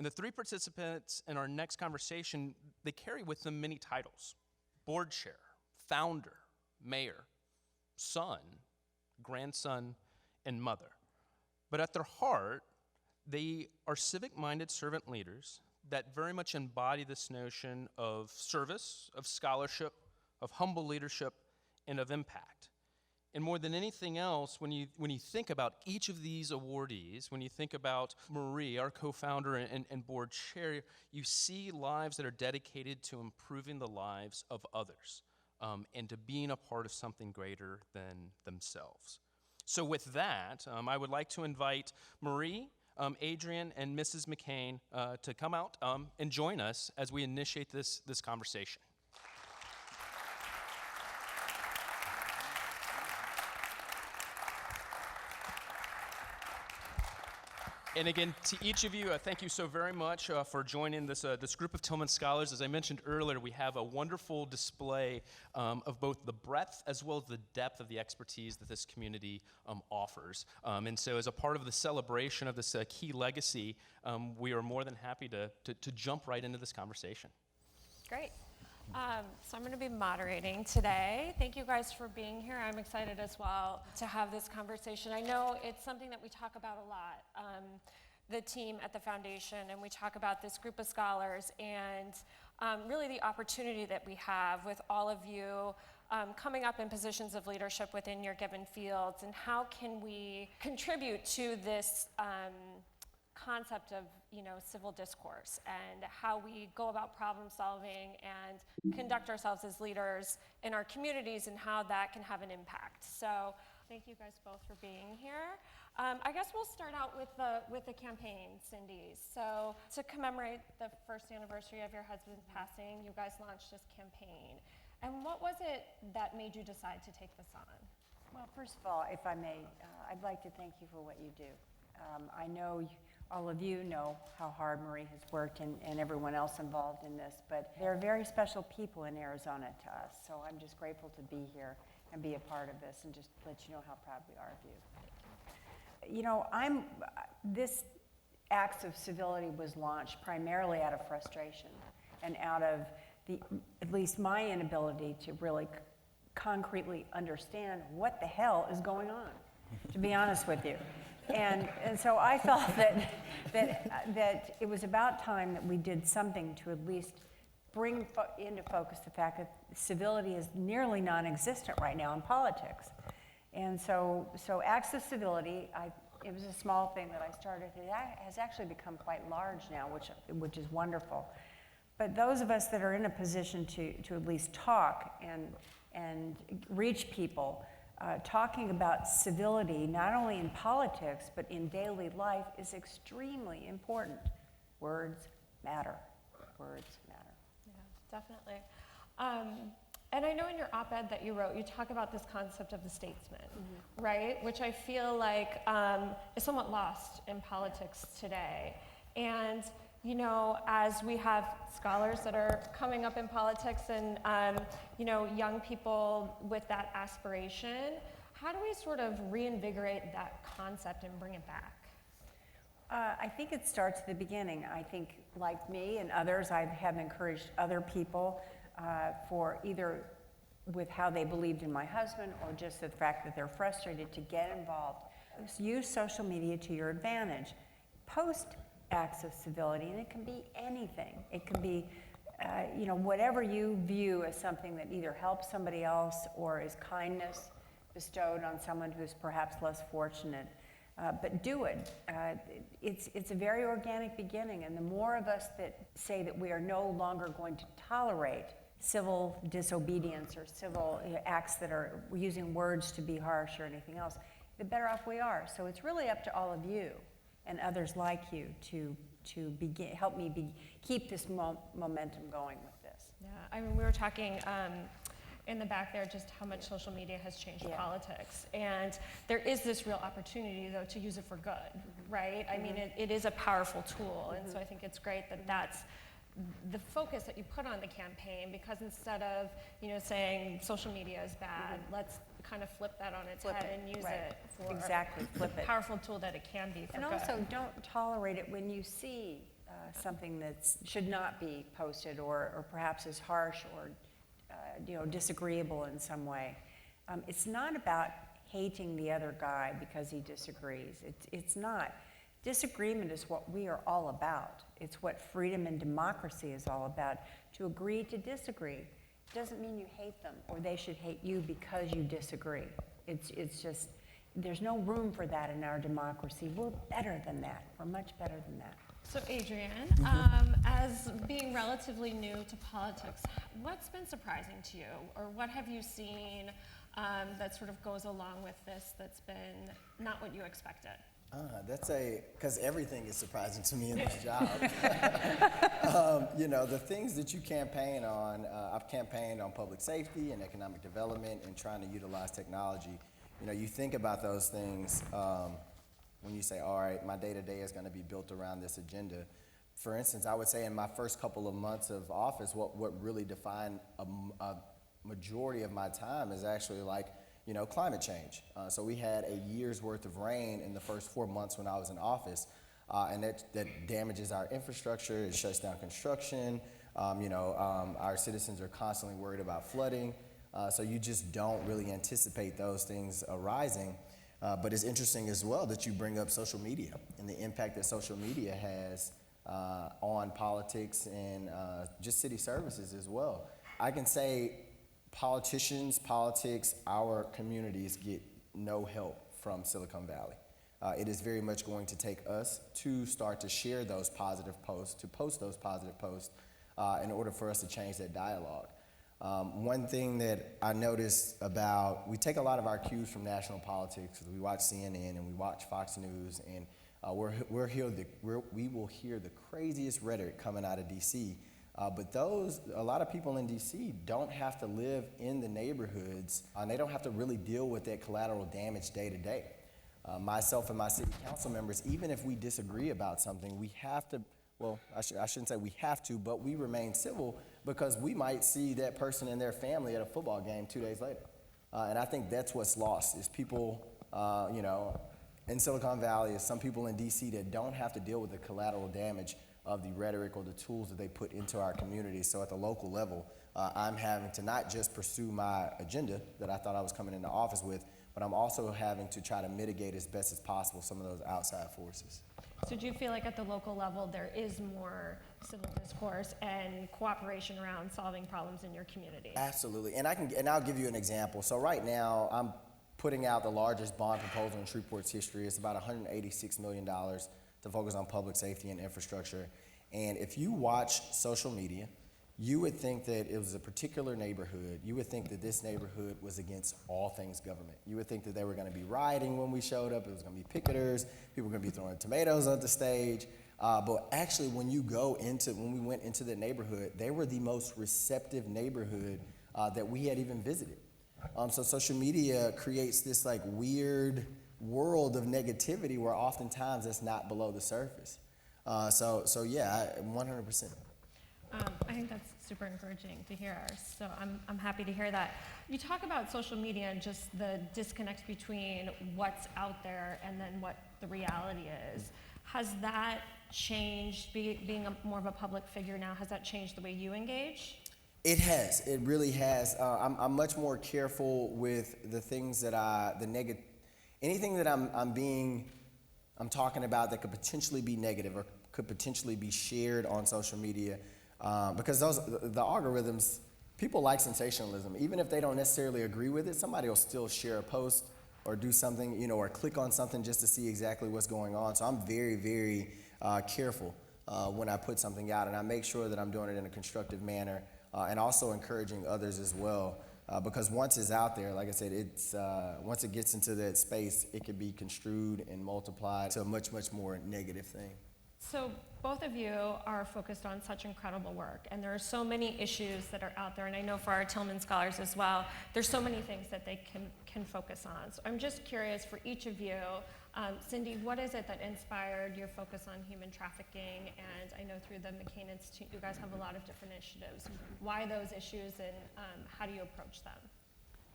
And the three participants in our next conversation, they carry with them many titles: board chair, founder, mayor, son, grandson, and mother. But at their heart, they are civic-minded servant leaders that very much embody this notion of service, of scholarship, of humble leadership, and of impact. And more than anything else, when you think about each of these awardees, when you think about Marie, our co-founder and board chair, you see lives that are dedicated to improving the lives of others, and to being a part of something greater than themselves. So with that, I would like to invite Marie, Adrian, and Mrs. McCain to come out and join us as we initiate this conversation. And again, to each of you, thank you so very much for joining this group of Tillman Scholars. As I mentioned earlier, we have a wonderful display of both the breadth as well as the depth of the expertise that this community offers. And so as a part of the celebration of this key legacy, we are more than happy to jump right into this conversation. Great. So I'm going to be moderating today. Thank you guys for being here. I'm excited as well to have this conversation. I know it's something that we talk about a lot, the team at the foundation, and we talk about this group of scholars and really the opportunity that we have with all of you coming up in positions of leadership within your given fields, and how can we contribute to this concept of civil discourse and how we go about problem solving and conduct ourselves as leaders in our communities, and how that can have an impact. So thank you guys both for being here. I guess we'll start out with the campaign, Cindy. So to commemorate the first anniversary of your husband's passing, you guys launched this campaign. And what was it that made you decide to take this on? Well, first of all, if I may, I'd like to thank you for what you do. I know all of you know how hard Marie has worked, and everyone else involved in this, but they're very special people in Arizona to us, so I'm just grateful to be here and be a part of this, and just let you know how proud we are of you. This Acts of Civility was launched primarily out of frustration and out of at least my inability to really concretely understand what the hell is going on, to be honest with you. And so I felt that it was about time that we did something to at least bring into focus the fact that civility is nearly non-existent right now in politics. And so Acts of Civility, it was a small thing that I started. It has actually become quite large now, which is wonderful. But those of us that are in a position to at least talk and reach people, talking about civility, not only in politics, but in daily life, is extremely important. Words matter. Words matter. Yeah, definitely. And I know in your op-ed that you wrote, you talk about this concept of the statesman, right? Which I feel like is somewhat lost in politics today. And as we have scholars that are coming up in politics and, young people with that aspiration, how do we sort of reinvigorate that concept and bring it back? I think it starts at the beginning. I think, like me and others, I have encouraged other people for either with how they believed in my husband or just the fact that they're frustrated to get involved. Use social media to your advantage. Post Acts of Civility, and it can be anything. It can be, whatever you view as something that either helps somebody else or is kindness bestowed on someone who's perhaps less fortunate. But do it. It's a very organic beginning, and the more of us that say that we are no longer going to tolerate civil disobedience or civil acts that are using words to be harsh or anything else, the better off we are. So it's really up to all of you and others like you to help me keep this momentum going with this. Yeah, I mean, we were talking in the back there just how much social media has changed politics, and there is this real opportunity though to use it for good, right? I mean, it is a powerful tool, and so I think it's great that that's the focus that you put on the campaign, because instead of saying social media is bad, let's kind of flip that on its head and use it for flip a it. powerful tool that it can be for and good. Also, don't tolerate it when you see something that should not be posted, or perhaps is harsh or disagreeable in some way. It's not about hating the other guy because he disagrees. It's not. Disagreement is what we are all about. It's what freedom and democracy is all about. To agree to disagree doesn't mean you hate them or they should hate you because you disagree. It's just, there's no room for that in our democracy. We're better than that. We're much better than that. So Adrian, as being relatively new to politics, what's been surprising to you, or what have you seen that sort of goes along with this that's been not what you expected? Because everything is surprising to me in this job. The things that you campaign on, I've campaigned on public safety and economic development and trying to utilize technology. You think about those things when you say, all right, my day-to-day is going to be built around this agenda. For instance, I would say in my first couple of months of office, what really defined a majority of my time is actually climate change. So we had a year's worth of rain in the first 4 months when I was in office, and that damages our infrastructure, it shuts down construction, our citizens are constantly worried about flooding, so you just don't really anticipate those things arising. But it's interesting as well that you bring up social media and the impact that social media has on politics and just city services as well. I can say politicians, politics, our communities get no help from Silicon Valley. It is very much going to take us to start to share those positive posts, to post those positive posts in order for us to change that dialogue. One thing that I noticed we take a lot of our cues from national politics. We watch CNN and we watch Fox News, and we will hear the craziest rhetoric coming out of DC. But a lot of people in DC don't have to live in the neighborhoods, and they don't have to really deal with that collateral damage day to day. Myself and my city council members, even if we disagree about something, we have to, I shouldn't say we have to, but we remain civil because we might see that person and their family at a football game 2 days later. And I think that's what's lost is people, in Silicon Valley, is some people in DC that don't have to deal with the collateral damage of the rhetoric or the tools that they put into our community. So at the local level, I'm having to not just pursue my agenda that I thought I was coming into office with, but I'm also having to try to mitigate as best as possible some of those outside forces. So do you feel like at the local level there is more civil discourse and cooperation around solving problems in your community? Absolutely, and I'll give you an example. So right now, I'm putting out the largest bond proposal in Shreveport's history. It's about $186 million to focus on public safety and infrastructure. And if you watch social media, you would think that it was a particular neighborhood. You would think that this neighborhood was against all things government. You would think that they were going to be rioting when we showed up. It was going to be picketers. People were going to be throwing tomatoes on the stage. But actually, when we went into the neighborhood, they were the most receptive neighborhood that we had even visited. So social media creates this weird world of negativity where oftentimes it's not below the surface. So yeah, 100%. I think that's super encouraging to hear. So I'm happy to hear that. You talk about social media and just the disconnect between what's out there and then what the reality is. Has that changed, being more of a public figure now, has that changed the way you engage? It has. It really has. I'm much more careful with the things that anything that I'm talking about that could potentially be negative or could potentially be shared on social media. Because the algorithms, people like sensationalism. Even if they don't necessarily agree with it, somebody will still share a post or do something, or click on something just to see exactly what's going on. So I'm very, very careful when I put something out, and I make sure that I'm doing it in a constructive manner and also encouraging others as well. Because once it's out there, like I said, once it gets into that space, it can be construed and multiplied to a much, much more negative thing. So both of you are focused on such incredible work, and there are so many issues that are out there, and I know for our Tillman scholars as well, there's so many things that they can focus on. So I'm just curious for each of you, Cindy, what is it that inspired your focus on human trafficking? And I know through the McCain Institute, you guys have a lot of different initiatives. Why those issues, and how do you approach them?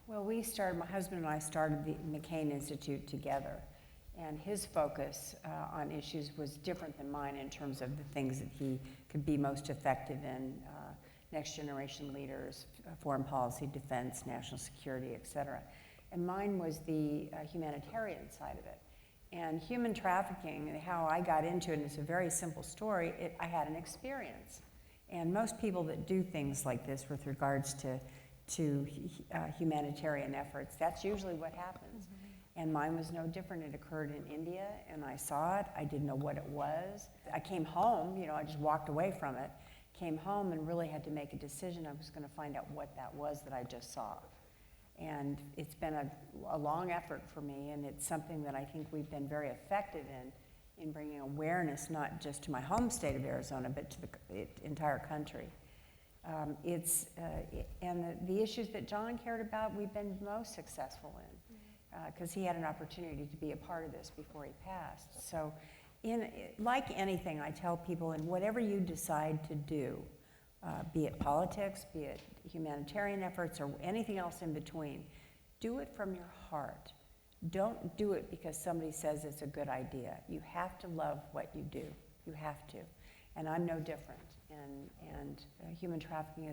Well, my husband and I started the McCain Institute together. And his focus on issues was different than mine in terms of the things that he could be most effective in, next generation leaders, foreign policy, defense, national security, et cetera. And mine was the humanitarian side of it. And human trafficking, how I got into it, and it's a very simple story, I had an experience. And most people that do things like this with regards to humanitarian efforts, that's usually what happens. And mine was no different. It occurred in India, and I saw it. I didn't know what it was. I came home, I just walked away from it, came home and really had to make a decision. I was going to find out what that was that I just saw. And it's been a long effort for me, and it's something that I think we've been very effective in bringing awareness, not just to my home state of Arizona, but to the entire country. And the issues that John cared about, we've been most successful in, because he had an opportunity to be a part of this before he passed. So like anything, I tell people, in whatever you decide to do, be it politics, be it humanitarian efforts, or anything else in between, do it from your heart. Don't do it because somebody says it's a good idea. You have to love what you do. You have to. And I'm no different. And human trafficking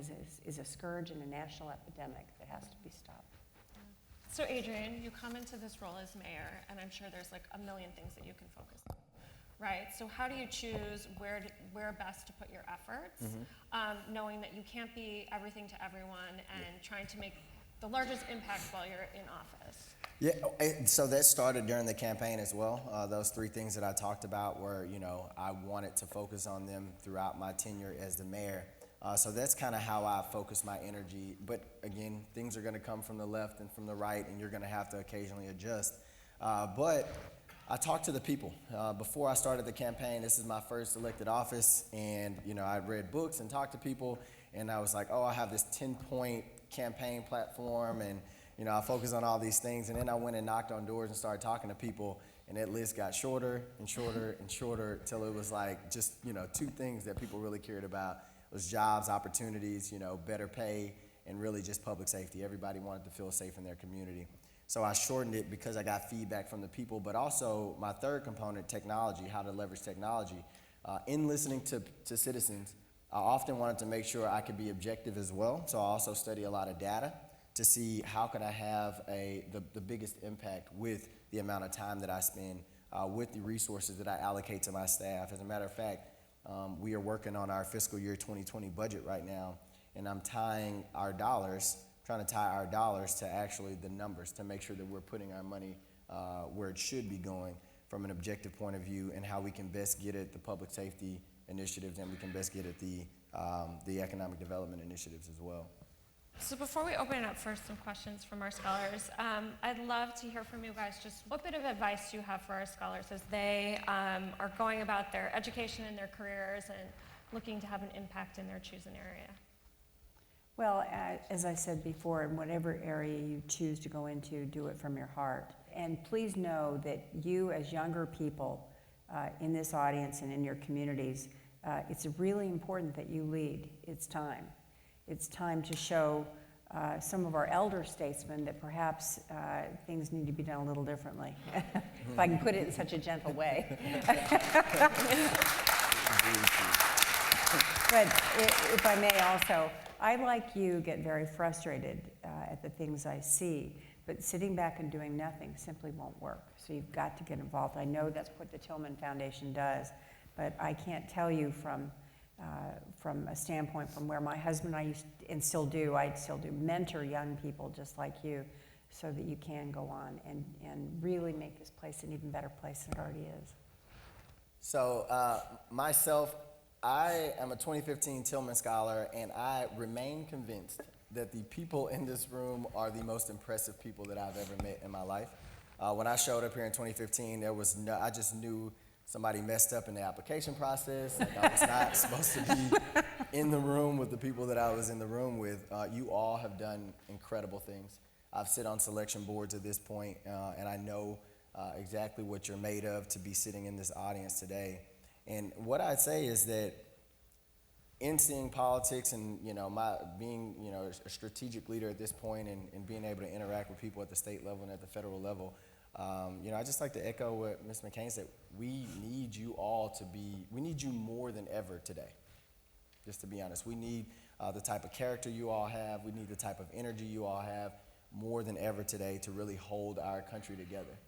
is a scourge and a national epidemic that has to be stopped. So Adrian, you come into this role as mayor, and I'm sure there's like a million things that you can focus on, right? So how do you choose where best to put your efforts, knowing that you can't be everything to everyone and trying to make the largest impact while you're in office? Yeah, so that started during the campaign as well. Those three things that I talked about were, I wanted to focus on them throughout my tenure as the mayor. So that's kind of how I focus my energy. But again, things are going to come from the left and from the right, and you're going to have to occasionally adjust. But I talked to the people. Before I started the campaign, this is my first elected office, and I read books and talked to people, and I was like, oh, I have this 10-point campaign platform, and I focus on all these things. And then I went and knocked on doors and started talking to people, and that list got shorter and shorter and shorter till it was like just two things that people really cared about. It was jobs, opportunities, better pay, and really just public safety. Everybody wanted to feel safe in their community. So I shortened it because I got feedback from the people, but also my third component, technology, how to leverage technology. In listening to citizens, I often wanted to make sure I could be objective as well. So I also study a lot of data to see how could I have the biggest impact with the amount of time that I spend, with the resources that I allocate to my staff. As a matter of fact, we are working on our fiscal year 2020 budget right now, and I'm trying to tie our dollars to actually the numbers to make sure that we're putting our money where it should be going from an objective point of view, and how we can best get at the public safety initiatives, and we can best get at the economic development initiatives as well. So before we open it up for some questions from our scholars, I'd love to hear from you guys just what bit of advice you have for our scholars as they are going about their education and their careers and looking to have an impact in their chosen area. Well, as I said before, in whatever area you choose to go into, do it from your heart. And please know that you, as younger people in this audience and in your communities, it's really important that you lead. It's time. It's time to show some of our elder statesmen that perhaps things need to be done a little differently, if I can put it in such a gentle way. But if I may also, I, like you, get very frustrated at the things I see, but sitting back and doing nothing simply won't work. So you've got to get involved. I know that's what the Tillman Foundation does, but I can't tell you from a standpoint from where my husband and I still do mentor young people just like you, so that you can go on and really make this place an even better place than it already is. So myself, I am a 2015 Tillman Scholar, and I remain convinced that the people in this room are the most impressive people that I've ever met in my life. When I showed up here in 2015, I just knew somebody messed up in the application process. Like, I was not supposed to be in the room with the people that I was in the room with. You all have done incredible things. I've sit on selection boards at this point, and I know exactly what you're made of to be sitting in this audience today. And what I'd say is that in seeing politics and my being a strategic leader at this point, and being able to interact with people at the state level and at the federal level, I just like to echo what Ms. McCain said. We need you all we need you more than ever today, just to be honest. We need the type of character you all have. We need the type of energy you all have more than ever today to really hold our country together.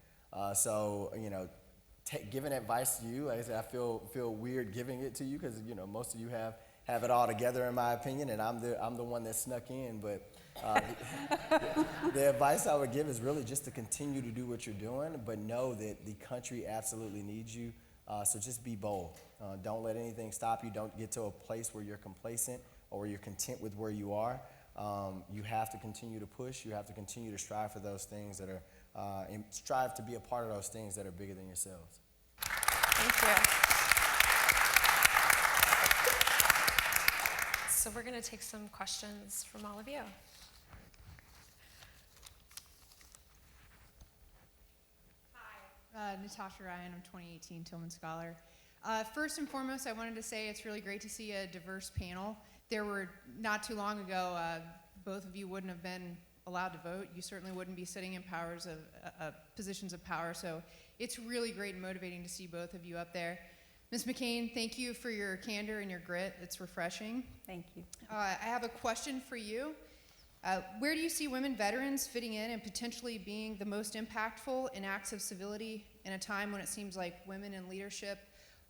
Giving advice to you, like I said, I feel weird giving it to you because, most of you have it all together, in my opinion, and I'm the one that snuck in. But the advice I would give is really just to continue to do what you're doing, but know that the country absolutely needs you. So just be bold. Don't let anything stop you. Don't get to a place where you're complacent or where you're content with where you are. You have to continue to push. You have to continue to strive for those things that are, and strive to be a part of those things that are bigger than yourselves. Thank you. So we're going to take some questions from all of you. Hi, Natasha Ryan. I'm 2018 Tillman Scholar. First and foremost, I wanted to say it's really great to see a diverse panel. There were, not too long ago, both of you wouldn't have been allowed to vote. You certainly wouldn't be sitting in positions of power, so it's really great and motivating to see both of you up there. Ms. McCain, thank you for your candor and your grit. It's refreshing. Thank you. I have a question for you. Where do you see women veterans fitting in and potentially being the most impactful in acts of civility in a time when it seems like women in leadership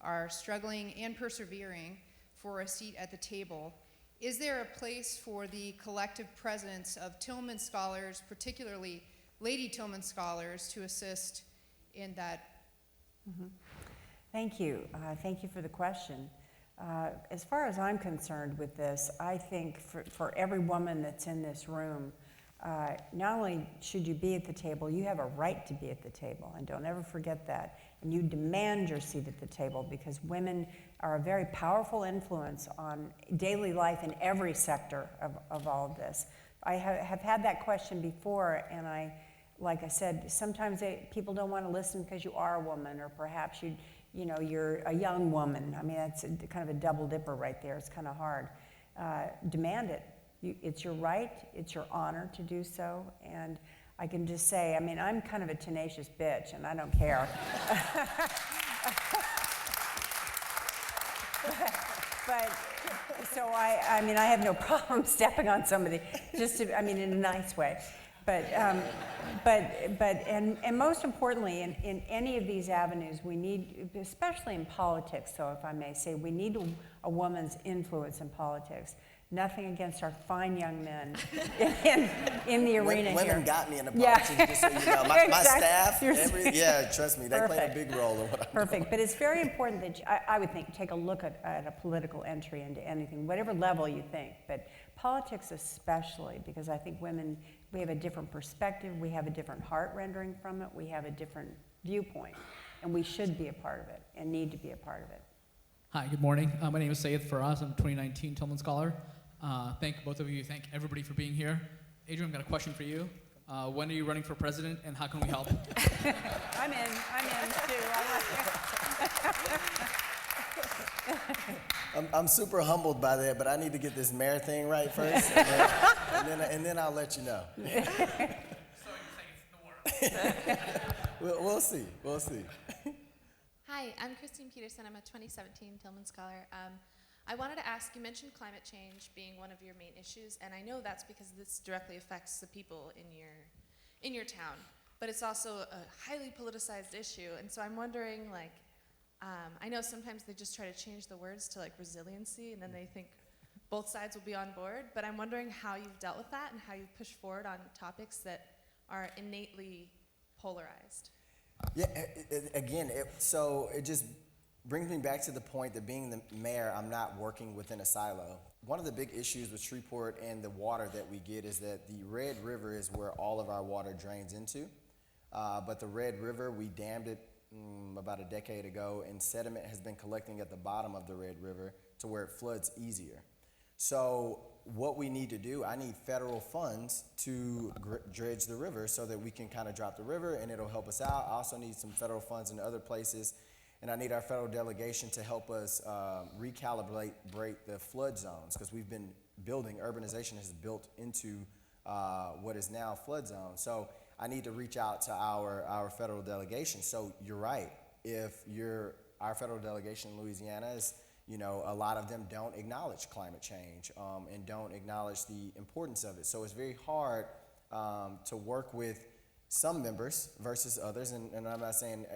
are struggling and persevering for a seat at the table? Is there a place for the collective presence of Tillman scholars, particularly Lady Tillman scholars, to assist in that? Mm-hmm. Thank you. Thank you for the question. As far as I'm concerned with this, I think for every woman that's in this room, not only should you be at the table, you have a right to be at the table, and don't ever forget that. And you demand your seat at the table because women are a very powerful influence on daily life in every sector of all of this. I have had that question before, and like I said, sometimes people don't want to listen because you are a woman, or perhaps you're a young woman. I mean, that's kind of a double dipper right there. It's kind of hard. Demand it. It's your right, it's your honor to do so, and I can just say, I mean, I'm kind of a tenacious bitch, and I don't care. But so I mean, I have no problem stepping on somebody, in a nice way. But most importantly, in any of these avenues, we need, especially in politics, so if I may say, we need a woman's influence in politics. Nothing against our fine young men in the arena here. Women got me in the politics, just so you know. My Exactly. staff, trust me, they played a big role in what I'm Perfect, but it's very important that I would think, take a look at a political entry into anything, whatever level you think, but politics especially, because I think women, we have a different perspective, we have a different heart rendering from it, we have a different viewpoint, and we should be a part of it and need to be a part of it. Hi, good morning. My name is Sayed Faraz. I'm a 2019 Tillman Scholar. Thank both of you. Thank everybody for being here. Adrian, I've got a question for you. When are you running for president, and how can we help? I'm in too. I'm super humbled by that, but I need to get this mayor thing right first, and then I'll let you know. So you're saying it's the work. We'll see. We'll see. Hi, I'm Christine Peterson. I'm a 2017 Tillman Scholar. I wanted to ask, you mentioned climate change being one of your main issues, and I know that's because this directly affects the people in your town, but it's also a highly politicized issue, and so I'm wondering, I know sometimes they just try to change the words to resiliency, and then they think both sides will be on board, but I'm wondering how you've dealt with that and how you've pushed forward on topics that are innately polarized. Yeah, so it just brings me back to the point that being the mayor, I'm not working within a silo. One of the big issues with Shreveport and the water that we get is that the Red River is where all of our water drains into. But the Red River, we dammed it about a decade ago, and sediment has been collecting at the bottom of the Red River to where it floods easier. So what we need to do, I need federal funds to dredge the river so that we can kind of drop the river and it'll help us out. I also need some federal funds in other places, and I need our federal delegation to help us recalibrate the flood zones, because we've been building, urbanization has built into what is now flood zones. So I need to reach out to our federal delegation. So you're right. If our federal delegation in Louisiana is, a lot of them don't acknowledge climate change and don't acknowledge the importance of it. So it's very hard to work with some members versus others, and I'm not saying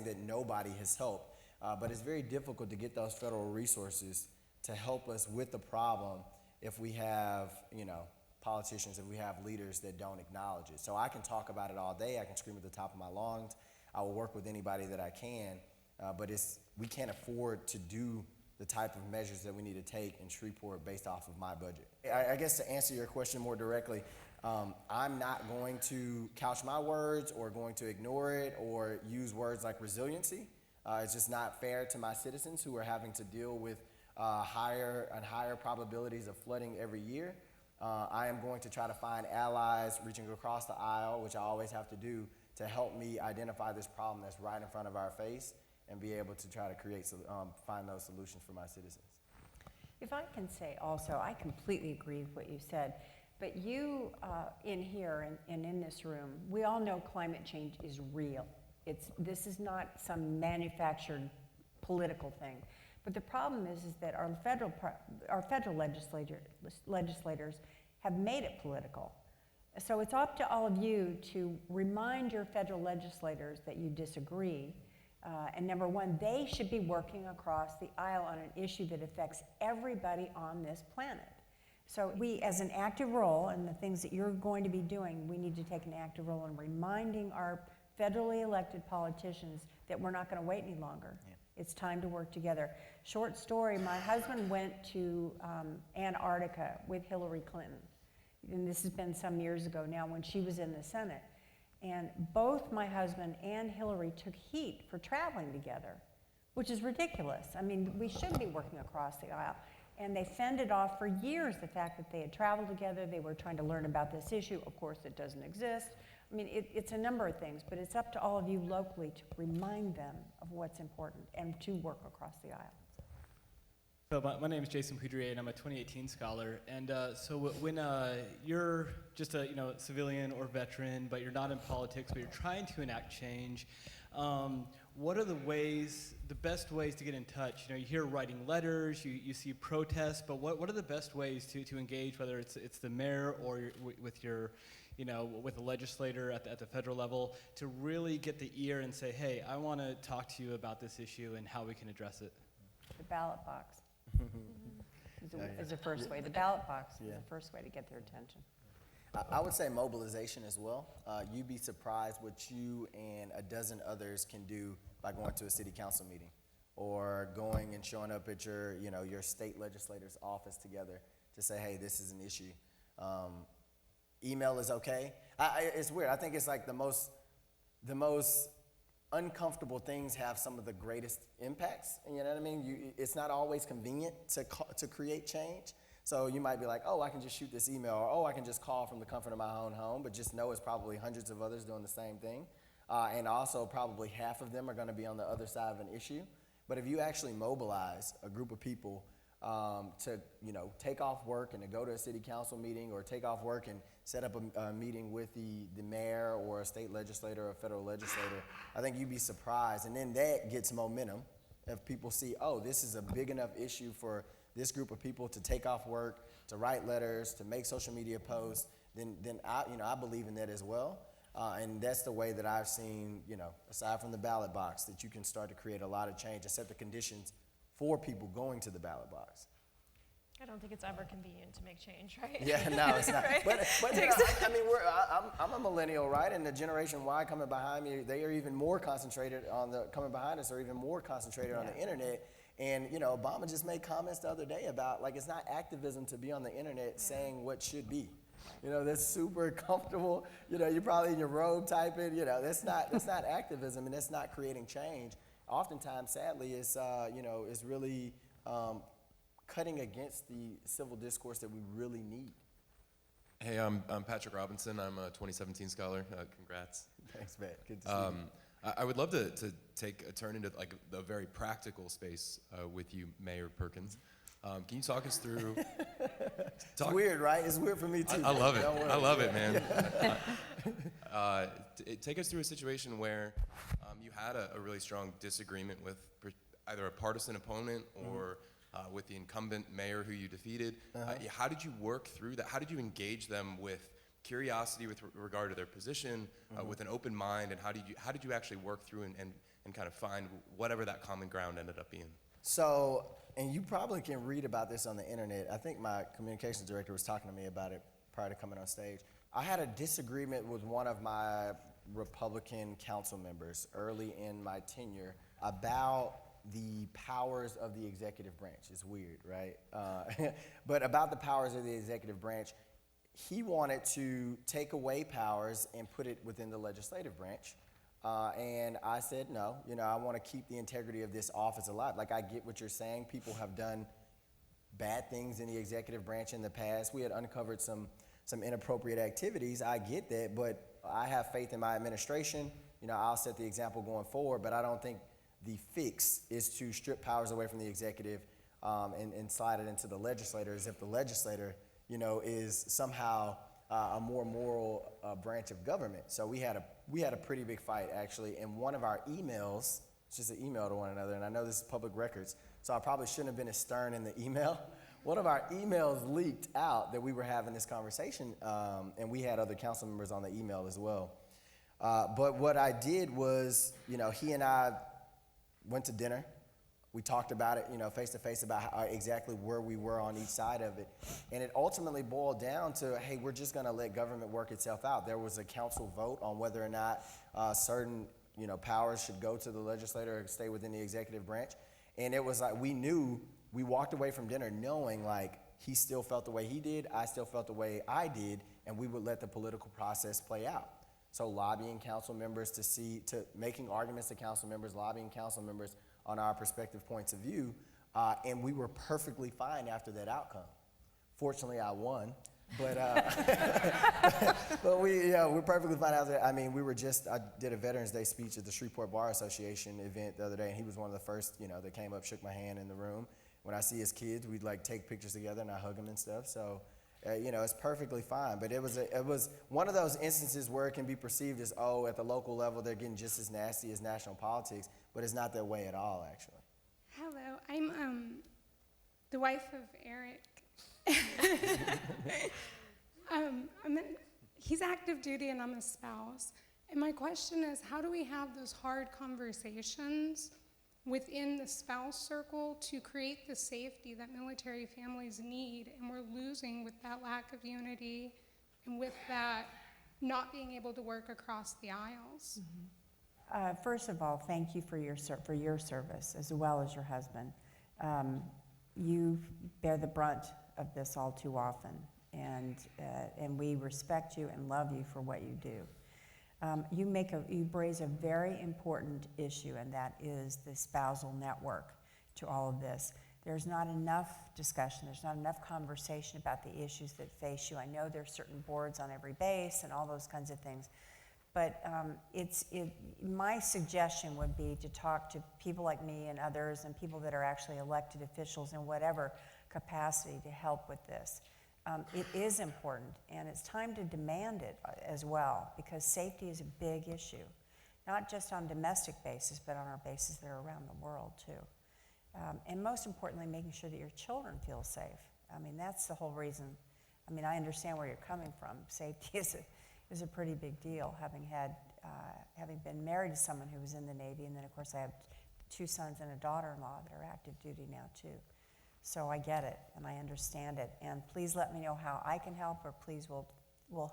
that nobody has helped, but it's very difficult to get those federal resources to help us with the problem if we have, politicians, if we have leaders that don't acknowledge it. So I can talk about it all day, I can scream at the top of my lungs, I will work with anybody that I can, but we can't afford to do the type of measures that we need to take in Shreveport based off of my budget. I guess to answer your question more directly, I'm not going to couch my words or going to ignore it or use words like resiliency. It's just not fair to my citizens who are having to deal with higher and higher probabilities of flooding every year. I am going to try to find allies reaching across the aisle, which I always have to do, to help me identify this problem that's right in front of our face and be able to try to find those solutions for my citizens. If I can say also, I completely agree with what you said, but you in here and in this room, we all know climate change is real. This is not some manufactured political thing. But the problem is that our federal legislators have made it political. So it's up to all of you to remind your federal legislators that you disagree. And number one, they should be working across the aisle on an issue that affects everybody on this planet. So we, as an active role, and the things that you're going to be doing, we need to take an active role in reminding our federally elected politicians that we're not going to wait any longer. Yeah. It's time to work together. Short story, my husband went to Antarctica with Hillary Clinton. And this has been some years ago now when she was in the Senate. And both my husband and Hillary took heat for traveling together, which is ridiculous. I mean, we shouldn't be working across the aisle. And they fended off for years the fact that they had traveled together, they were trying to learn about this issue. Of course, it doesn't exist. I mean, it's a number of things, but it's up to all of you locally to remind them of what's important and to work across the aisle. So my name is Jason Poudrier, and I'm a 2018 scholar. And so when you're just a civilian or veteran, but you're not in politics, but you're trying to enact change, what are the best ways to get in touch? You hear writing letters, you see protests, but what are the best ways to engage, whether it's the mayor or with your with a legislator at the federal level, to really get the ear and say, hey, I want to talk to you about this issue and how we can address it? The ballot box is the first way. The ballot box is the first way to get their attention. I would say mobilization as well. You'd be surprised what you and a dozen others can do by going to a city council meeting or going and showing up at your state legislator's office together to say, hey, this is an issue. Email is okay. It's weird. I think it's like the most uncomfortable things have some of the greatest impacts. You know what I mean? It's not always convenient to create change. So you might be like, oh, I can just shoot this email, or oh, I can just call from the comfort of my own home, but just know it's probably hundreds of others doing the same thing. And also probably half of them are going to be on the other side of an issue. But if you actually mobilize a group of people to take off work and to go to a city council meeting, or take off work and set up a meeting with the mayor or a state legislator or a federal legislator, I think you'd be surprised. And then that gets momentum if people see, oh, this is a big enough issue for this group of people to take off work, to write letters, to make social media posts, then I believe in that as well. And that's the way that I've seen, aside from the ballot box, that you can start to create a lot of change and set the conditions for people going to the ballot box. I don't think it's ever convenient to make change, right? Yeah, no, it's not. Right? But I'm a millennial, right? And the Generation Y coming behind me, they are even more concentrated coming behind us are even more concentrated on the internet. And, Obama just made comments the other day about, it's not activism to be on the internet saying what should be. That's super comfortable. You're probably in your robe typing. That's not activism, and that's not creating change. Oftentimes, sadly, it's really cutting against the civil discourse that we really need. Hey, I'm Patrick Robinson. I'm a 2017 scholar. Congrats. Thanks, Matt. Good to see you. I would love to take a turn into a very practical space with you, Mayor Perkins. Can you talk us through? It's weird, right? It's weird for me too. I love it. Don't worry. I love it, man. Take us through a situation where you had a really strong disagreement with either a partisan opponent or with the incumbent mayor who you defeated. How did you work through that? How did you engage them with curiosity with regard to their position, with an open mind, and how did you actually work through and kind of find whatever that common ground ended up being? So, and you probably can read about this on the internet. I think my communications director was talking to me about it prior to coming on stage. I had a disagreement with one of my Republican council members early in my tenure about the powers of the executive branch. It's weird, right? But about the powers of the executive branch, he wanted to take away powers and put it within the legislative branch. And I said, no, I want to keep the integrity of this office alive. Like, I get what you're saying. People have done bad things in the executive branch in the past. We had uncovered some inappropriate activities. I get that, but I have faith in my administration. I'll set the example going forward, but I don't think the fix is to strip powers away from the executive and slide it into the legislator, as if the legislator, is somehow a more moral branch of government. So we had a pretty big fight, actually, and one of our emails, it's just an email to one another, and I know this is public records, so I probably shouldn't have been as stern in the email. One of our emails leaked out that we were having this conversation, and we had other council members on the email as well. But what I did was, he and I went to dinner. We talked about it, face to face about exactly where we were on each side of it. And it ultimately boiled down to, hey, we're just going to let government work itself out. There was a council vote on whether or not certain, powers should go to the legislator or stay within the executive branch. And it was like, we walked away from dinner knowing, like, he still felt the way he did, I still felt the way I did, and we would let the political process play out. So lobbying council members to making arguments to council members, lobbying council members on our prospective points of view, and we were perfectly fine after that outcome. Fortunately, I won, but but we're perfectly fine after that. I mean, I did a Veterans Day speech at the Shreveport Bar Association event the other day, and he was one of the first, that came up, shook my hand in the room. When I see his kids, we'd take pictures together, and I hug them and stuff. So, it's perfectly fine. But it was one of those instances where it can be perceived as, at the local level, they're getting just as nasty as national politics, but it's not that way at all, actually. Hello, I'm the wife of Eric. He's active duty and I'm a spouse. And my question is, how do we have those hard conversations within the spouse circle to create the safety that military families need, and we're losing with that lack of unity and with that not being able to work across the aisles? First of all, thank you for your service, as well as your husband. You bear the brunt of this all too often, and we respect you and love you for what you do. You raise a very important issue, and that is the spousal network to all of this. There's not enough discussion, there's not enough conversation about the issues that face you. I know there's certain boards on every base and all those kinds of things, but my suggestion would be to talk to people like me and others and people that are actually elected officials in whatever capacity to help with this. It is important, and it's time to demand it as well, because safety is a big issue, not just on domestic basis, but on our bases that are around the world too. And most importantly, making sure that your children feel safe. I mean, that's the whole reason. I mean, I understand where you're coming from. Safety is a pretty big deal, having been married to someone who was in the Navy, and then of course I have 2 sons and a daughter-in-law that are active duty now too. So I get it, and I understand it. And please let me know how I can help, or please we'll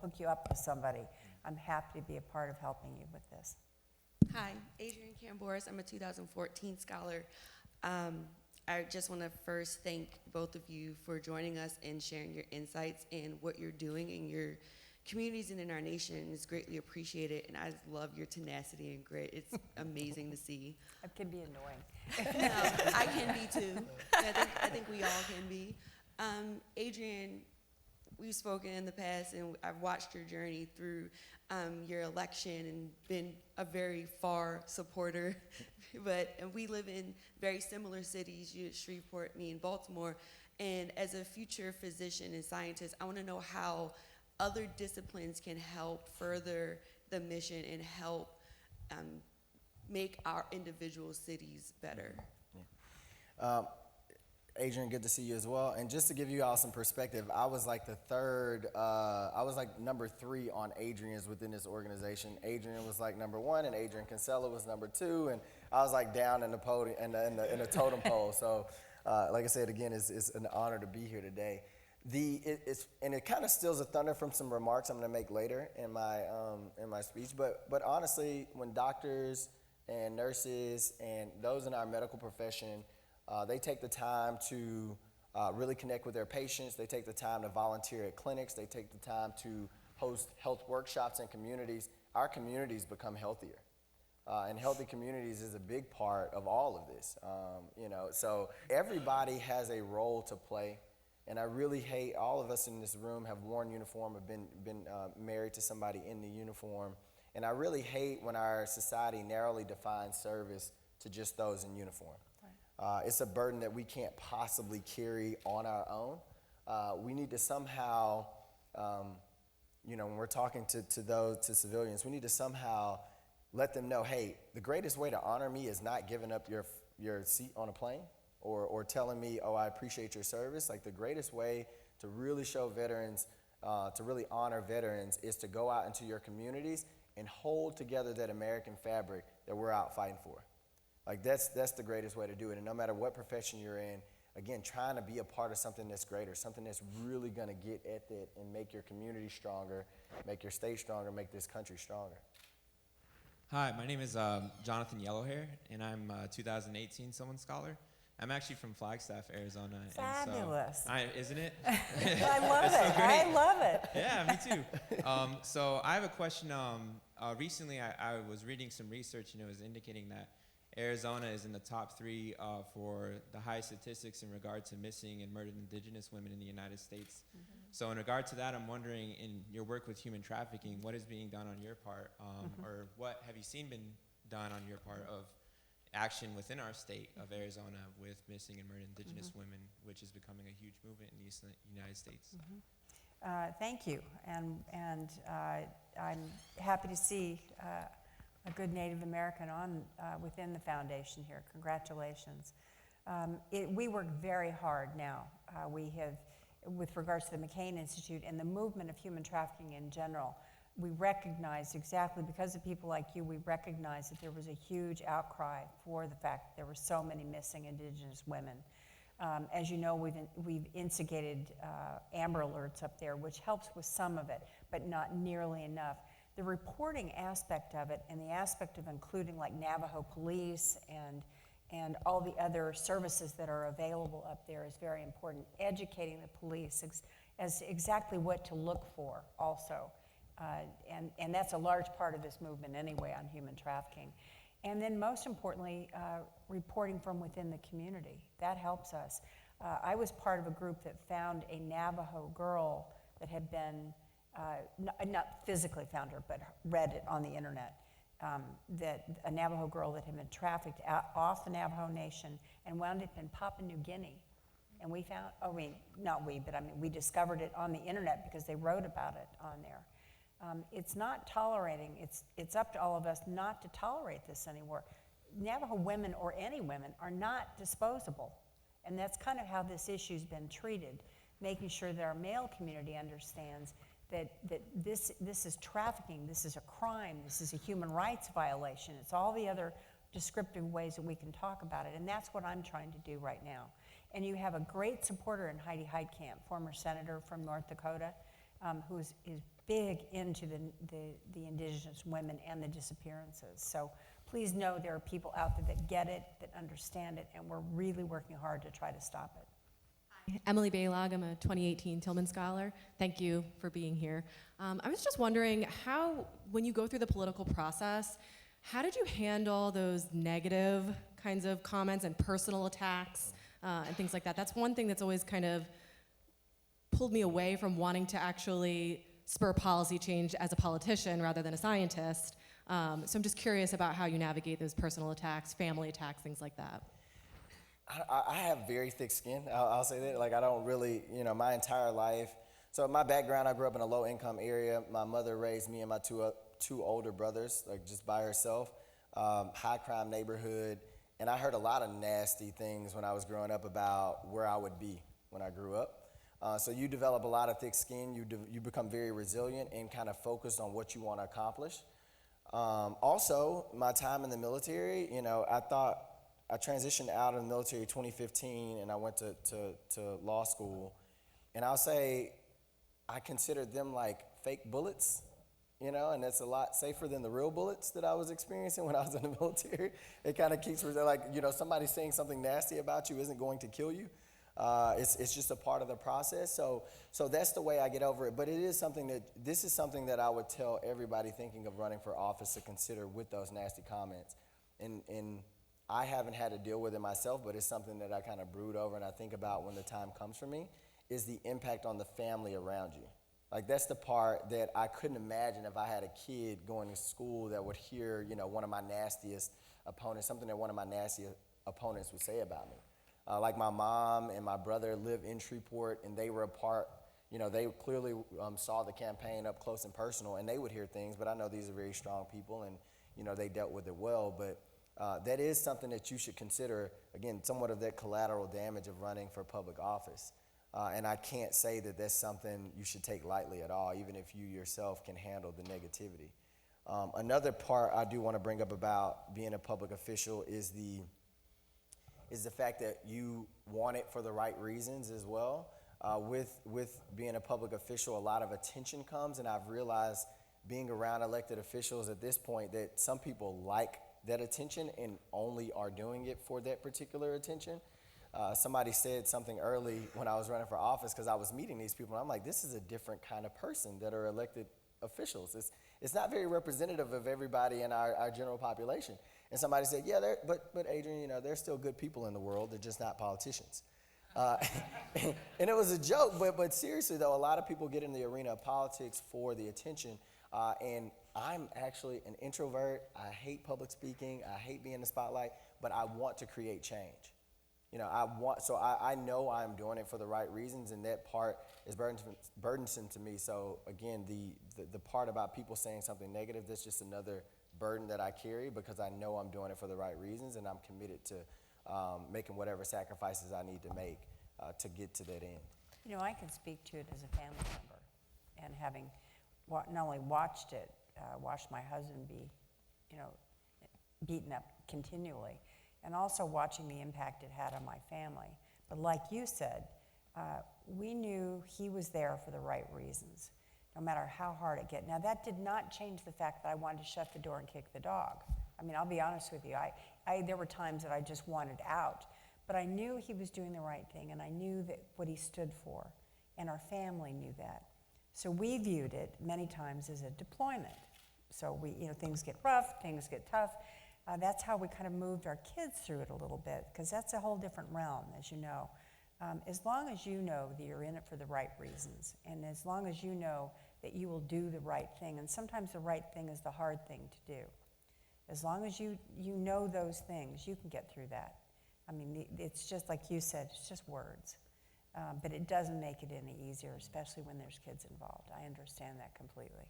hook you up with somebody. I'm happy to be a part of helping you with this. Hi, Adrian Perkins. I'm a 2014 scholar. I just want to first thank both of you for joining us and sharing your insights and what you're doing in your communities and in our nation. Is greatly appreciated, and I love your tenacity and grit. It's amazing to see. It can be annoying. No, I can be too. I think we all can be. Adrian, we've spoken in the past, and I've watched your journey through your election and been a very far supporter. And we live in very similar cities, you at Shreveport, me in Baltimore. And as a future physician and scientist, I want to know how other disciplines can help further the mission and help make our individual cities better. Adrian, good to see you as well. And just to give you all some perspective, I was like number 3 on Adrian's within this organization. Adrian was like number 1, and Adrian Kinsella was number 2, and I was like down in the podium, in the totem pole. So, like I said, again, it's an honor to be here today. It kind of steals the thunder from some remarks I'm going to make later in my speech. But honestly, when doctors and nurses and those in our medical profession, they take the time to really connect with their patients. They take the time to volunteer at clinics. They take the time to host health workshops in communities. Our communities become healthier. And healthy communities is a big part of all of this. So everybody has a role to play. And I really hate, all of us in this room have worn uniform, have been married to somebody in the uniform. And I really hate when our society narrowly defines service to just those in uniform. It's a burden that we can't possibly carry on our own. We need to somehow, when we're talking to civilians, we need to somehow let them know, hey, the greatest way to honor me is not giving up your seat on a plane or telling me, oh, I appreciate your service. Like, the greatest way to really show veterans, to really honor veterans, is to go out into your communities and hold together that American fabric that we're out fighting for. Like, that's the greatest way to do it. And no matter what profession you're in, again, trying to be a part of something that's greater, something that's really going to get at that and make your community stronger, make your state stronger, make this country stronger. Hi, my name is Jonathan Yellowhair, and I'm a 2018 Tillman Scholar. I'm actually from Flagstaff, Arizona. Fabulous. Isn't it? I love it. So I love it. Yeah, me too. So I have a question. Recently, I was reading some research, and it was indicating that Arizona is in the top 3 for the highest statistics in regard to missing and murdered Indigenous women in the United States. Mm-hmm. So in regard to that, I'm wondering, in your work with human trafficking, what is being done on your part, or what have you seen been done on your part of action within our state of Arizona with missing and murdered Indigenous women, which is becoming a huge movement in the United States? Thank you, and I'm happy to see a good Native American within the foundation here. Congratulations. We work very hard now. We have, with regards to the McCain Institute and the movement of human trafficking in general, we recognize exactly, because of people like you, we recognize that there was a huge outcry for the fact that there were so many missing Indigenous women. As you know, we've instigated Amber Alerts up there, which helps with some of it, but not nearly enough. The reporting aspect of it, and the aspect of including like Navajo police and all the other services that are available up there, is very important. Educating the police as to exactly what to look for also. And that's a large part of this movement anyway on human trafficking. And then most importantly, reporting from within the community. That helps us. I was part of a group that found a Navajo girl that had been, not physically found her, but read it on the internet, that a Navajo girl that had been trafficked off the Navajo Nation and wound up in Papua New Guinea. And we found, we discovered it on the internet because they wrote about it on there. It's not tolerating, it's up to all of us not to tolerate this anymore. Navajo women, or any women, are not disposable. And that's kind of how this issue's been treated, making sure that our male community understands that this is trafficking, this is a crime, this is a human rights violation. It's all the other descriptive ways that we can talk about it, and that's what I'm trying to do right now. And you have a great supporter in Heidi Heitkamp, former senator from North Dakota, who is big into the Indigenous women and the disappearances. So please know there are people out there that get it, that understand it, and we're really working hard to try to stop it. Hi, Emily Baylog. I'm a 2018 Tillman Scholar. Thank you for being here. I was just wondering how, when you go through the political process, how did you handle those negative kinds of comments and personal attacks and things like that? That's one thing that's always kind of pulled me away from wanting to actually spur policy change as a politician rather than a scientist. So I'm just curious about how you navigate those personal attacks, family attacks, things like that. I have very thick skin, I'll say that. Like, I don't really, my entire life. So my background, I grew up in a low-income area. My mother raised me and my two older brothers, like just by herself. High-crime neighborhood. And I heard a lot of nasty things when I was growing up about where I would be when I grew up. So you develop a lot of thick skin. You become very resilient and kind of focused on what you want to accomplish. Also, my time in the military, I transitioned out of the military in 2015, and I went to law school. And I'll say I considered them like fake bullets, and that's a lot safer than the real bullets that I was experiencing when I was in the military. It kind of keeps, like, somebody saying something nasty about you isn't going to kill you. It's just a part of the process. So that's the way I get over it. But this is something that I would tell everybody thinking of running for office to consider with those nasty comments. And I haven't had to deal with it myself, but it's something that I kind of brood over and I think about when the time comes for me, is the impact on the family around you. Like, that's the part that I couldn't imagine if I had a kid going to school that would hear, one of my nastiest opponents, something that one of my nastiest opponents would say about me. Like, my mom and my brother live in Shreveport, and they were a part, they clearly saw the campaign up close and personal, and they would hear things, but I know these are very strong people, and, they dealt with it well. But that is something that you should consider, again, somewhat of that collateral damage of running for public office. And I can't say that that's something you should take lightly at all, even if you yourself can handle the negativity. Another part I do want to bring up about being a public official is the fact that you want it for the right reasons as well. With being a public official, a lot of attention comes, and I've realized being around elected officials at this point that some people like that attention and only are doing it for that particular attention. Somebody said something early when I was running for office, because I was meeting these people, and I'm like, this is a different kind of person that are elected officials. It's not very representative of everybody in our general population. And somebody said, yeah, but Adrian, there's still good people in the world, they're just not politicians. And it was a joke, but seriously though, a lot of people get in the arena of politics for the attention, and I'm actually an introvert. I hate public speaking, I hate being in the spotlight, but I want to create change. I know I'm doing it for the right reasons, and that part is burdensome to me. So again, the part about people saying something negative, that's just another burden that I carry, because I know I'm doing it for the right reasons, and I'm committed to making whatever sacrifices I need to make to get to that end. I can speak to it as a family member, and having not only watched my husband be, beaten up continually, and also watching the impact it had on my family. But like you said, we knew he was there for the right reasons, no matter how hard it get. Now, that did not change the fact that I wanted to shut the door and kick the dog. I mean, I'll be honest with you, there were times that I just wanted out, but I knew he was doing the right thing, and I knew that what he stood for, and our family knew that. So we viewed it many times as a deployment. So things get rough, things get tough. That's how we kind of moved our kids through it a little bit, because that's a whole different realm, as you know. As long as you know that you're in it for the right reasons, and as long as you know that you will do the right thing, and sometimes the right thing is the hard thing to do. As long as you know those things, you can get through that. I mean, it's just like you said, it's just words. But it doesn't make it any easier, especially when there's kids involved. I understand that completely.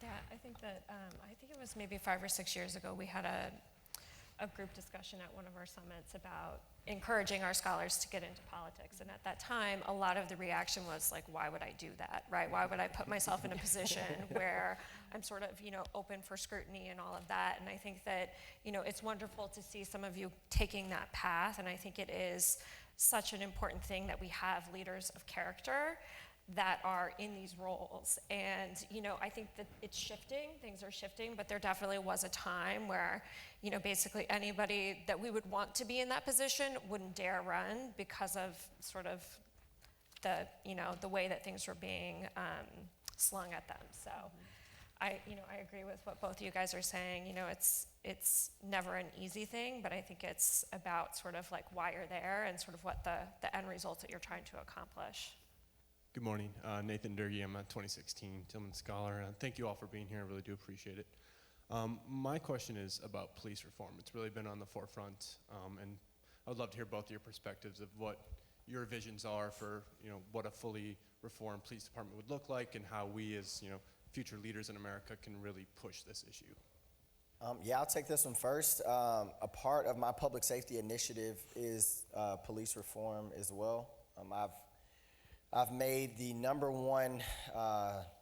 Yeah, I think it was maybe 5 or 6 years ago, we had a group discussion at one of our summits about encouraging our scholars to get into politics. And at that time, a lot of the reaction was like, why would I do that, right? Why would I put myself in a position where I'm sort of, open for scrutiny and all of that? And I think that, it's wonderful to see some of you taking that path. And I think it is such an important thing that we have leaders of character that are in these roles. And, I think that it's shifting, things are shifting, but there definitely was a time where, basically anybody that we would want to be in that position wouldn't dare run because of sort of the way that things were being slung at them. So I agree with what both of you guys are saying. It's never an easy thing, but I think it's about sort of like why you're there and sort of what the end result that you're trying to accomplish. Good morning. Nathan Durkee. I'm a 2016 Tillman Scholar. Thank you all for being here. I really do appreciate it. My question is about police reform. It's really been on the forefront, and I would love to hear both of your perspectives of what your visions are for, what a fully reformed police department would look like, and how we as, future leaders in America can really push this issue. Yeah, I'll take this one first. A part of my public safety initiative is police reform as well. I've made the number one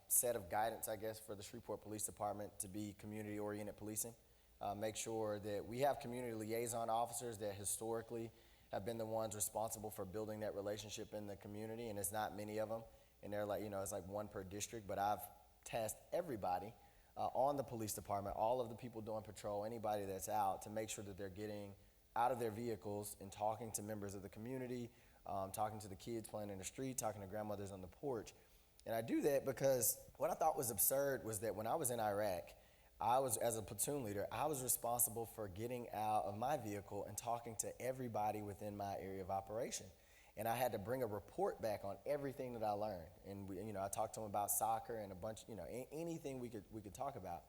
set of guidance, I guess, for the Shreveport Police Department to be community-oriented policing. Make sure that we have community liaison officers that historically have been the ones responsible for building that relationship in the community, and it's not many of them. And they're like, it's like one per district, but I've tasked everybody on the police department, all of the people doing patrol, anybody that's out, to make sure that they're getting out of their vehicles and talking to members of the community, talking to the kids playing in the street, talking to grandmothers on the porch. And I do that because what I thought was absurd was that when I was in Iraq, as a platoon leader, I was responsible for getting out of my vehicle and talking to everybody within my area of operation. And I had to bring a report back on everything that I learned. And I talked to them about soccer and a bunch, anything we could talk about.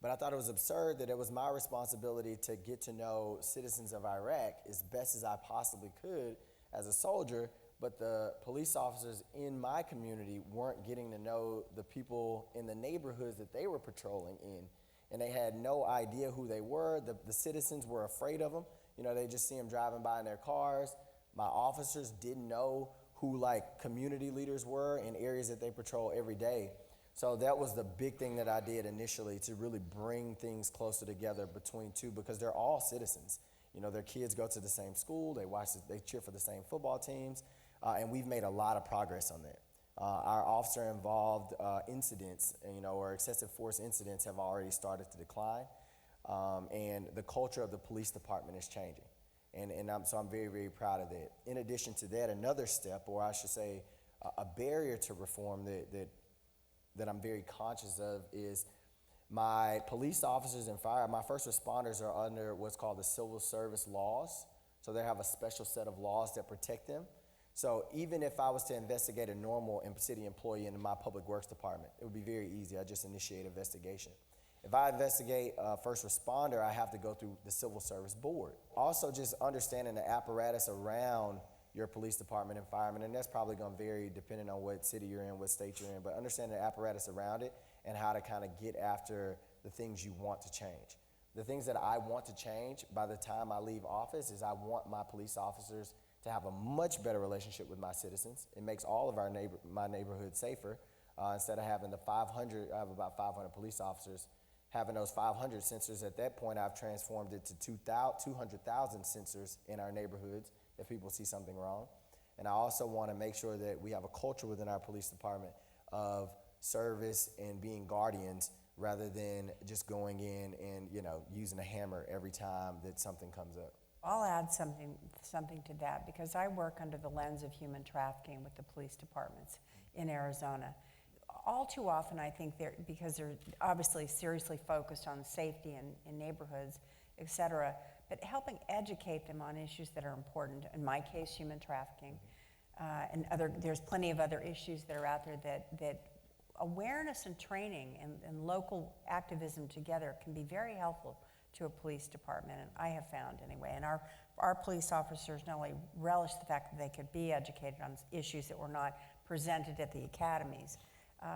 But I thought it was absurd that it was my responsibility to get to know citizens of Iraq as best as I possibly could as a soldier, but the police officers in my community weren't getting to know the people in the neighborhoods that they were patrolling in. And they had no idea who they were. The citizens were afraid of them. They just see them driving by in their cars. My officers didn't know who community leaders were in areas that they patrol every day. So that was the big thing that I did initially, to really bring things closer together between two, because they're all citizens. Their kids go to the same school, they cheer for the same football teams, and we've made a lot of progress on that. Our officer-involved incidents, or excessive force incidents have already started to decline, and the culture of the police department is changing. So I'm very, very proud of that. In addition to that, another step, or I should say a barrier to reform that I'm very conscious of, is my police officers and my first responders are under what's called the civil service laws. So they have a special set of laws that protect them. So even if I was to investigate a normal city employee in my public works department, it would be very easy. I just initiate an investigation. If I investigate a first responder, I have to go through the Civil Service Board. Also, just understanding the apparatus around your police department and firemen, and that's probably going to vary depending on what city you're in, what state you're in, but understanding the apparatus around it and how to kind of get after the things you want to change. The things that I want to change by the time I leave office is I want my police officers to have a much better relationship with my citizens. It makes all of my neighborhood safer. Instead of having I have about 500 police officers. Having those 500 sensors, at that point, I've transformed it to 200,000 sensors in our neighborhoods if people see something wrong. And I also want to make sure that we have a culture within our police department of service and being guardians, rather than just going in and using a hammer every time that something comes up. I'll add something to that, because I work under the lens of human trafficking with the police departments in Arizona. All too often, I think because they're obviously seriously focused on safety in neighborhoods, et cetera, but helping educate them on issues that are important. In my case, human trafficking, and there's plenty of other issues that are out there that awareness and training and local activism together can be very helpful to a police department, and I have found anyway. And our police officers not only relish the fact that they could be educated on issues that were not presented at the academies,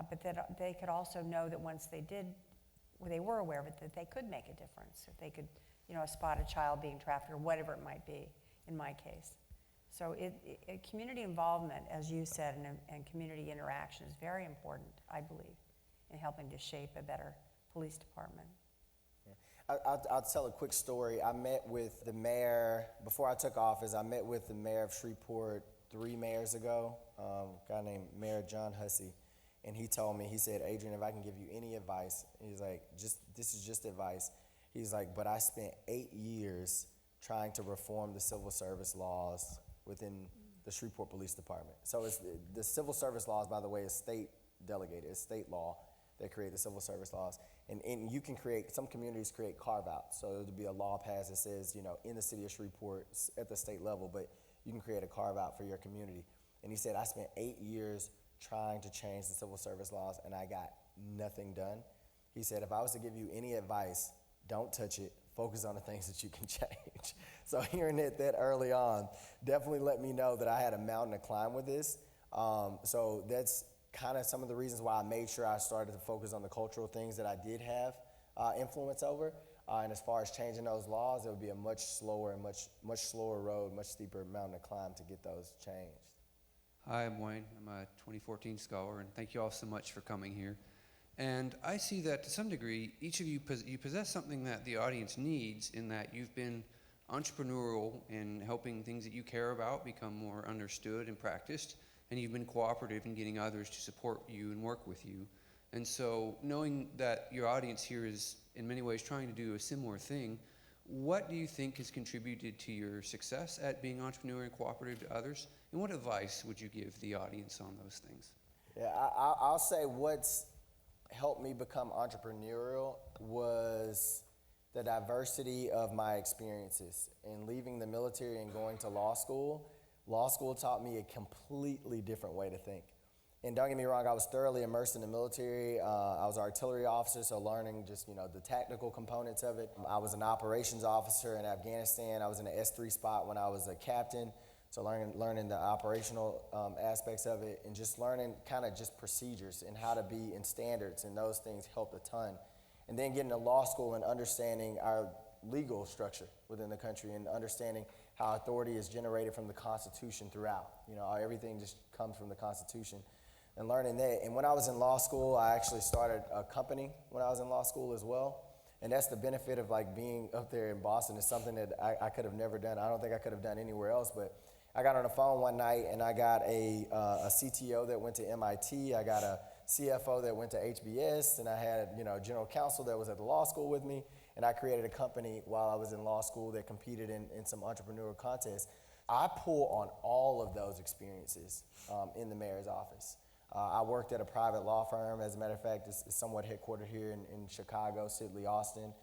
but that they could also know that once they were aware of it, that they could make a difference. If they could, spot a child being trafficked or whatever it might be, in my case. So community involvement, as you said, and community interaction is very important, I believe, in helping to shape a better police department. Yeah. I'll tell a quick story. I met with the mayor, before I took office, I met with the mayor of Shreveport 3 mayors ago, a guy named Mayor John Hussey. And he told me, he said, Adrian, if I can give you any advice, he's like, this is just advice. He's like, but I spent 8 years trying to reform the civil service laws within the Shreveport Police Department. So the civil service laws, by the way, is state delegated. It's state law that create the civil service laws. And you can some communities create carve-outs. So there'll be a law passed that says, in the city of Shreveport at the state level, but you can create a carve-out for your community. And he said, I spent 8 years trying to change the civil service laws, and I got nothing done. He said, if I was to give you any advice, don't touch it, focus on the things that you can change. So hearing it that early on definitely let me know that I had a mountain to climb with this. So that's kind of some of the reasons why I made sure I started to focus on the cultural things that I did have influence over. And as far as changing those laws, it would be a much slower and much slower road, much steeper mountain to climb to get those changed. Hi, I'm Wayne. I'm a 2014 scholar, and thank you all so much for coming here. And I see that to some degree, each of you possess something that the audience needs, in that you've been entrepreneurial in helping things that you care about become more understood and practiced, and you've been cooperative in getting others to support you and work with you. And so knowing that your audience here is in many ways trying to do a similar thing, what do you think has contributed to your success at being entrepreneurial and cooperative to others? And what advice would you give the audience on those things? Yeah, I'll say what's helped me become entrepreneurial was the diversity of my experiences. In leaving the military and going to law school taught me a completely different way to think. And don't get me wrong, I was thoroughly immersed in the military. I was an artillery officer, so learning just, the tactical components of it. I was an operations officer in Afghanistan. I was in an S3 spot when I was a captain, so learning the operational aspects of it, and just learning kind of just procedures and how to be in standards, and those things helped a ton. And then getting to law school and understanding our legal structure within the country and understanding how authority is generated from the Constitution throughout. Everything just comes from the Constitution. And learning that. And when I was in law school, I actually started a company when I was in law school as well. And that's the benefit of being up there in Boston. It's something that I could have never done. I don't think I could have done anywhere else, but I got on the phone one night and I got a CTO that went to MIT. I got a CFO that went to HBS, and I had general counsel that was at the law school with me. And I created a company while I was in law school that competed in some entrepreneurial contests. I pull on all of those experiences in the mayor's office. I worked at a private law firm. As a matter of fact, it's somewhat headquartered here in Chicago, Sidley, Austin.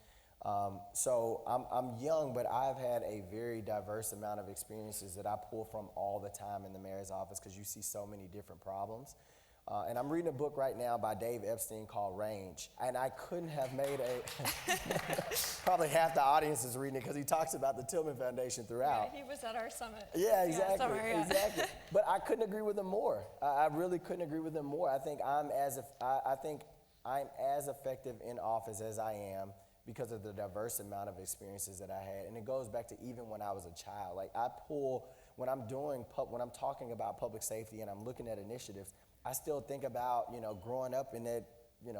So I'm young, but I've had a very diverse amount of experiences that I pull from all the time in the mayor's office, because you see so many different problems. And I'm reading a book right now by Dave Epstein called Range. And I couldn't have made probably half the audience is reading it, because he talks about the Tillman Foundation throughout. Yeah, he was at our summit. Yeah, exactly. Exactly. But I couldn't agree with him more. I really couldn't agree with him more. I think I'm as effective in office as I am because of the diverse amount of experiences that I had. And it goes back to even when I was a child. When I'm talking about public safety and I'm looking at initiatives, I still think about, growing up in that,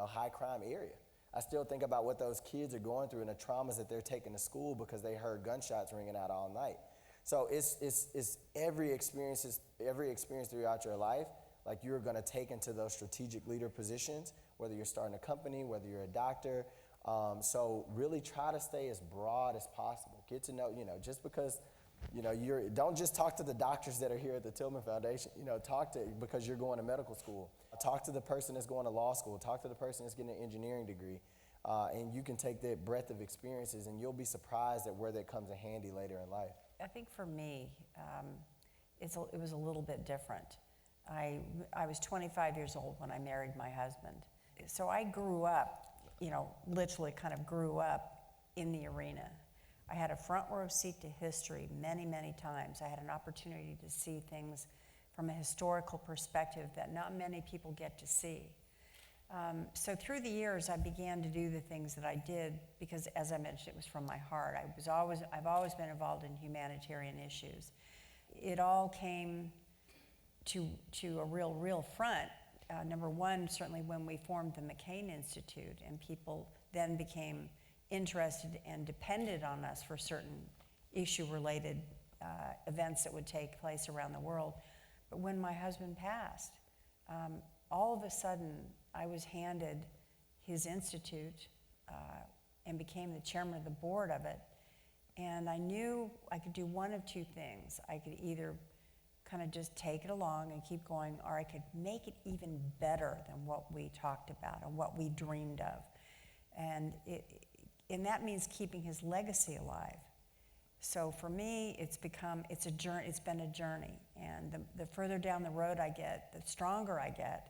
high crime area. I still think about what those kids are going through and the traumas that they're taking to school because they heard gunshots ringing out all night. So it's every experience throughout your life, you're going to take into those strategic leader positions, whether you're starting a company, whether you're a doctor. So really try to stay as broad as possible. Get to know, just because don't just talk to the doctors that are here at the Tillman Foundation, because you're going to medical school. Talk to the person that's going to law school. Talk to the person that's getting an engineering degree. And you can take that breadth of experiences, and you'll be surprised at where that comes in handy later in life. I think for me, it was a little bit different. I was 25 years old when I married my husband. So I grew up, literally kind of grew up in the arena. I had a front row seat to history many, many times. I had an opportunity to see things from a historical perspective that not many people get to see. So through the years, I began to do the things that I did because, as I mentioned, it was from my heart. I've always been involved in humanitarian issues. It all came to a real front. Number one, certainly when we formed the McCain Institute, and people then became interested and depended on us for certain issue-related events that would take place around the world. But when my husband passed, all of a sudden I was handed his institute and became the chairman of the board of it. And I knew I could do one of two things. I could either kind of just take it along and keep going, or I could make it even better than what we talked about and what we dreamed of. And that means keeping his legacy alive. So for me, it's a journey. It's been a journey, and the further down the road I get, the stronger I get,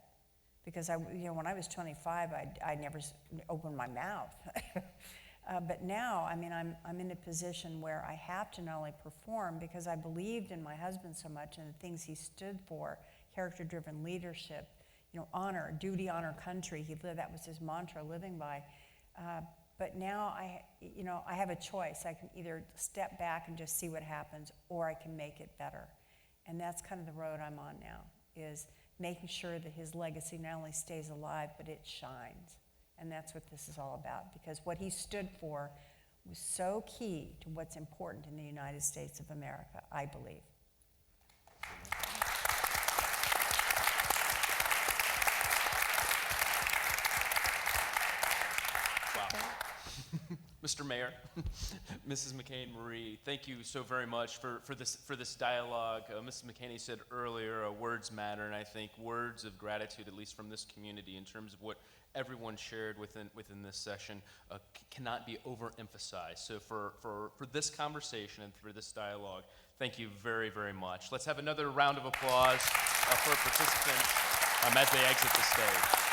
because when I was 25, I never opened my mouth. But now, I mean, I'm in a position where I have to not only perform because I believed in my husband so much and the things he stood for, character-driven leadership, honor, duty, honor, country. That was his mantra, living by. But now I have a choice. I can either step back and just see what happens, or I can make it better. And that's kind of the road I'm on now, is making sure that his legacy not only stays alive, but it shines. And that's what this is all about, because what he stood for was so key to what's important in the United States of America, I believe. Mr. Mayor, Mrs. McCain Marie, thank you so very much for this dialogue. Mrs. McCain said earlier, words matter, and I think words of gratitude, at least from this community, in terms of what everyone shared within this session, cannot be overemphasized. So for this conversation and for this dialogue, thank you very, very much. Let's have another round of applause for participants as they exit the stage.